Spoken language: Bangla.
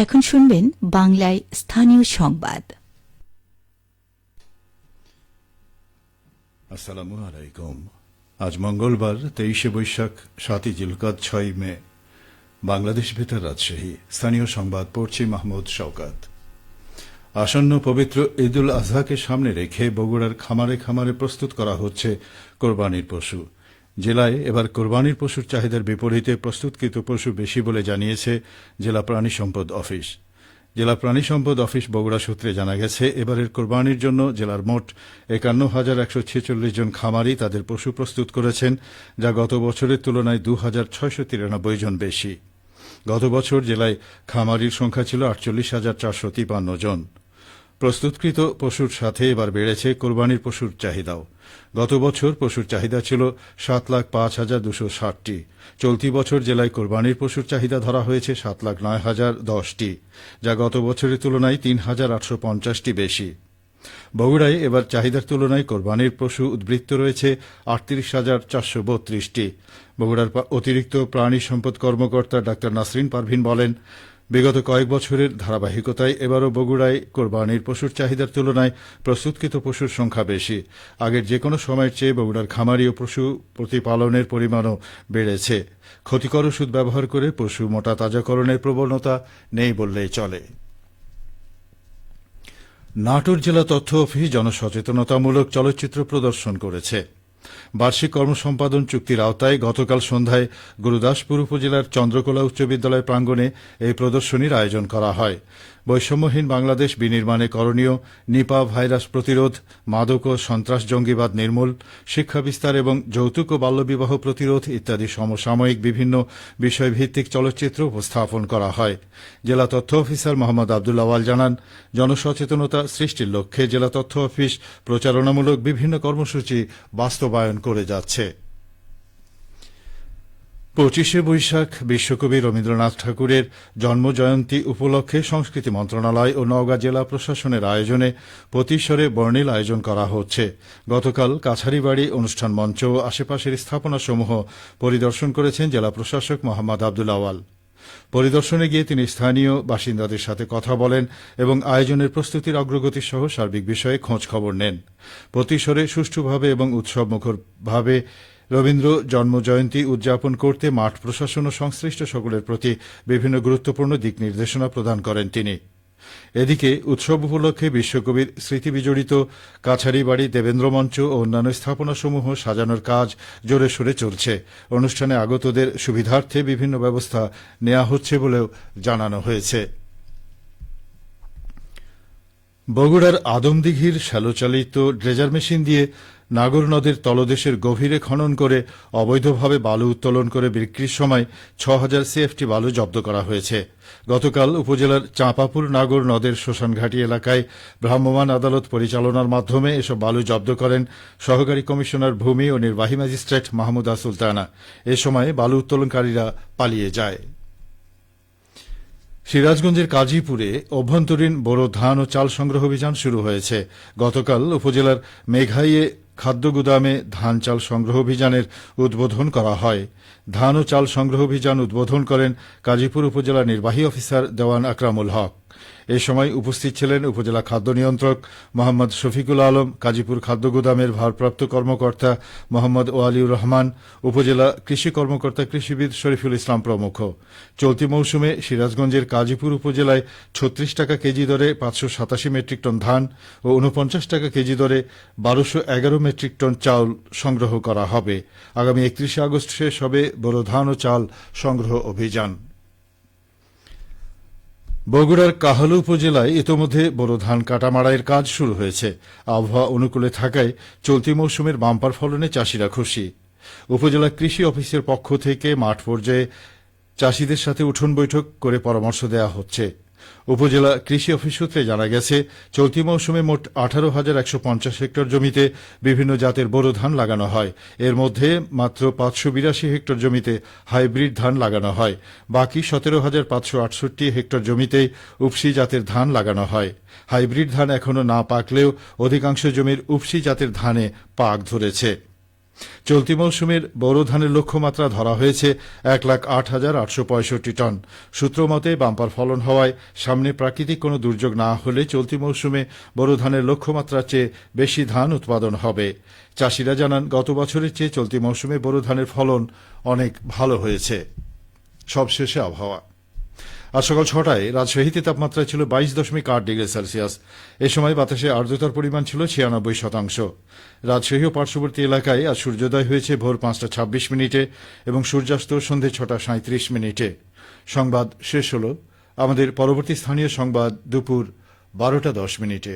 এখন শুনবেন বাংলায় স্থানীয় সংবাদ। আসসালামু আলাইকুম। আজ মঙ্গলবার 23শে বৈশাখ, 7ই জিলকাদ, 6ই মে। বাংলাদেশ বেতার রাজশাহী। স্থানীয় সংবাদ পড়ছি মাহমুদ শওকাত। আসন্ন পবিত্র ঈদুল আজহাকে সামনে রেখে বগুড়ার খামারে খামারে প্রস্তুত করা হচ্ছে কোরবানির পশু। জেলায় এবার কোরবানির পশুর চাহিদার বিপরীতে প্রস্তুতকৃত পশু বেশি বলে জানিয়েছে জেলা প্রাণী সম্পদ অফিস। জেলা প্রাণী সম্পদ অফিস বগুড়া সূত্রে জানা গেছে, এবারের কোরবানির জন্য জেলার মোট ৫১,১৪৬ জন খামারি তাদের পশু প্রস্তুত করেছেন, যা গত বছরের তুলনায় ২,৬৯৩ জন বেশি। গত বছর জেলায় খামারির সংখ্যা ছিল ৪৮,৪৫৩ জন। প্রস্তুতকৃত পশুর সাথে এবার বেড়েছে কোরবানির পশুর চাহিদাও। গত বছর পশুর চাহিদা ছিল ৭,০৫,২৬০টি। চলতি বছর জেলায় কোরবানির পশুর চাহিদা ধরা হয়েছে ৭,০৯,০১০টি, যা গত বছরের তুলনায় ৩,৮৫০টি বেশি। বগুড়ায় এবার চাহিদার তুলনায় কোরবানির পশু উদ্বৃত্ত রয়েছে ৩৮,৪৩২টি। বগুড়ার অতিরিক্ত প্রাণী সম্পদ কর্মকর্তা ডা নাসরিন পারভিন বলেন, বিগত কয়েক বছরের ধারাবাহিকতায় এবারও বগুড়ায় কোরবানির পশুর চাহিদার তুলনায় প্রস্তুতকৃত পশুর সংখ্যা বেশি। আগের যে কোনো সময়ের চেয়ে বগুড়ার খামারি ও পশু প্রতিপালনের পরিমাণও বেড়েছে। ক্ষতিকর ওষুধ ব্যবহার করে পশু মোটা তাজাকরণের প্রবণতা নেই বললেই চলে। নাটোর জেলা তথ্য অফিস জনসচেতনতামূলক চলচ্চিত্র প্রদর্শন করেছে। বার্ষিক কর্মসম্পাদন চুক্তির আওতায় গতকাল সন্ধ্যায় গুরুদাসপুর উপজেলার চন্দ্রকোলা উচ্চ বিদ্যালয় প্রাঙ্গণে এই প্রদর্শনীর আয়োজন করা হয়। বৈষম্যহীন বাংলাদেশ বিনির্মাণে করণীয়, নিপা ভাইরাস প্রতিরোধ, মাদক ও সন্ত্রাস জঙ্গিবাদ নির্মূল, শিক্ষা বিস্তার এবং যৌতুক ও বাল্যবিবাহ প্রতিরোধ ইত্যাদি সমসাময়িক বিভিন্ন বিষয়ভিত্তিক চলচ্চিত্র উপস্থাপন করা হয়। জেলা তথ্য অফিসার মোহাম্মদ আবদুল আওয়াল জানান, জনসচেতনতা সৃষ্টির লক্ষ্যে জেলা তথ্য অফিস প্রচারণামূলক বিভিন্ন কর্মসূচি বাস্তবায়ন করে যাচ্ছে। 25শে বৈশাখ বিশ্বকবি রবীন্দ্রনাথ ঠাকুরের জন্মজয়ন্তী উপলক্ষে সংস্কৃতি মন্ত্রণালয় ও নওগাঁ জেলা প্রশাসনের আয়োজনে প্রতিশ্বরে বর্ণিল আয়োজন করা হচ্ছে। গতকাল কাছারিবাড়ি অনুষ্ঠান মঞ্চ ও আশেপাশের স্থাপনাসমূহ পরিদর্শন করেছেন জেলা প্রশাসক মোহাম্মদ আবদুল আওয়াল। পরিদর্শনে গিয়ে তিনি স্থানীয় বাসিন্দাদের সাথে কথা বলেন এবং আয়োজনের প্রস্তুতির অগ্রগতি সহ সার্বিক বিষয়ে খোঁজ খবর নেন। প্রতিশ্বরে সুষ্ঠুভাবে এবং উৎসবমুখরভাবে রবীন্দ্র জন্মজয়ন্তী উদযাপন করতে মাঠ প্রশাসন ও সংশ্লিষ্ট সকলের প্রতি বিভিন্ন গুরুত্বপূর্ণ দিক নির্দেশনা প্রদান করেন তিনি। এদিকে উৎসব উপলক্ষে বিশ্বকবির স্মৃতি বিজড়িত কাছারিবাড়ি, দেবেন্দ্র মঞ্চ ও অন্যান্য স্থাপনাসমূহ সাজানোর কাজ জোরে সোরে চলছে। অনুষ্ঠানে আগতদের সুবিধার্থে বিভিন্ন ব্যবস্থা নেওয়া হচ্ছে বলেও জানানো হয়েছে। বগুড়ার আদমদিঘির শ্যালোচালিত ড্রেজার মেশিন দিয়ে নাগর নদের তলদেশের গভীরে খনন করে অবৈধভাবে বালু উত্তোলন করে বিক্রির সময় ৬,০০০ সিএফটি বালু জব্দ করা হয়েছে। গতকাল উপজেলার চাঁপাপুর নাগর নদের শ্মশানঘাটি এলাকায় ভ্রাম্যমাণ আদালত পরিচালনার মাধ্যমে এসব বালু জব্দ করেন সহকারী কমিশনার ভূমি ও নির্বাহী ম্যাজিস্ট্রেট মাহমুদা সুলতানা। এ সময় বালু উত্তোলনকারীরা পালিয়ে যায়। সিরাজগঞ্জের কাজীপুরে অভ্যন্তরীণ বোরো ধান ও চাল সংগ্রহ অভিযান শুরু হয়েছে। গতকাল উপজেলার মেঘাইয়ে খাদ্য গুদামে ধান চাল সংগ্রহ অভিযানের উদ্বোধন করা হয়। ধান ও চাল সংগ্রহ অভিযান উদ্বোধন করেন কাজীপুর উপজেলা নির্বাহী অফিসার দেওয়ান আকরামুল হক। এ সময় উপস্থিত ছিলেন উপজেলা খাদ্য নিয়ন্ত্রক মোহাম্মদ শফিকুল আলম, কাজীপুর খাদ্য গুদামের ভারপ্রাপ্ত কর্মকর্তা মোহাম্মদ ওয়ালিউর রহমান, উপজেলা কৃষি কর্মকর্তা কৃষিবিদ শরীফুল ইসলাম প্রমুখ। চলতি মৌসুমে সিরাজগঞ্জের কাজীপুর উপজেলায় ৩৬ টাকা কেজি দরে ৫৮৭ মেট্রিক টন ধান ও ৪৯ টাকা কেজি দরে ১২১১ মেট্রিক টন চাউল সংগ্রহ করা হবে। আগামী ৩১ আগস্ট শেষ হবে বোরো ধান ও চাল সংগ্রহ অভিযান। বগুড়ার কাহালু উপজেলায় ইতোমধ্যে বোরো ধান কাটা মাড়াইয়ের কাজ শুরু হয়েছে। আবহাওয়া অনুকূলে থাকায় চলতি মৌসুমের বাম্পার ফলনে চাষিরা খুশি। উপজেলা কৃষি অফিসের পক্ষ থেকে মাঠ পর্যায়ে চাষিদের সাথে উঠোন বৈঠক করে পরামর্শ দেওয়া হচ্ছে। উপজেলা কৃষি অফিস সূত্রে জানা গেছে, চলতি মৌসুমে মোট ১৮,১৫০ হেক্টর জমিতে বিভিন্ন জাতের বোরো ধান লাগানো হয়। এর মধ্যে মাত্র ৫৮২ হেক্টর জমিতে হাইব্রিড ধান লাগানো হয়। বাকি ১৭,৫৬৮ হেক্টর জমিতেই উপসি জাতের ধান লাগানো হয়। হাইব্রিড ধান এখনও না পাকলেও অধিকাংশ জমির উপসি জাতের ধানে পাক ধরেছে। চলতি মৌসুমের বোরো ধানের লক্ষ্যমাত্রা ধরা হয়েছে 1,08,865 টন। সূত্র মতে বাম্পার ফলন হওয়ায় সামনে প্রাকৃতিক কোনো দুর্যোগ না হলে চলতি মৌসুমে বোরো ধানের লক্ষ্যমাত্রার চেয়ে বেশি ধান উৎপাদন হবে। চাষিরা জানান, গত বছরের চেয়ে চলতি মৌসুমে বোরো ধানের ফলন অনেক ভালো হয়েছে। সবশেষে আবহাওয়া। আজ সকাল 6টায় রাজশাহীতে তাপমাত্রা ছিল 22.8 ডিগ্রি সেলসিয়াস। এ সময় বাতাসে আর্দ্রতার পরিমাণ ছিল 96%। রাজশাহী ও পার্শ্ববর্তী এলাকায় আজ সূর্যোদয় হয়েছে ভোর 5টা 26 মিনিটে এবং সূর্যাস্ত সন্ধে 6টা 37 মিনিটে। সংবাদ শেষ হল। আমাদের পরবর্তী স্থানীয় সংবাদ দুপুর 12টা 10 মিনিটে।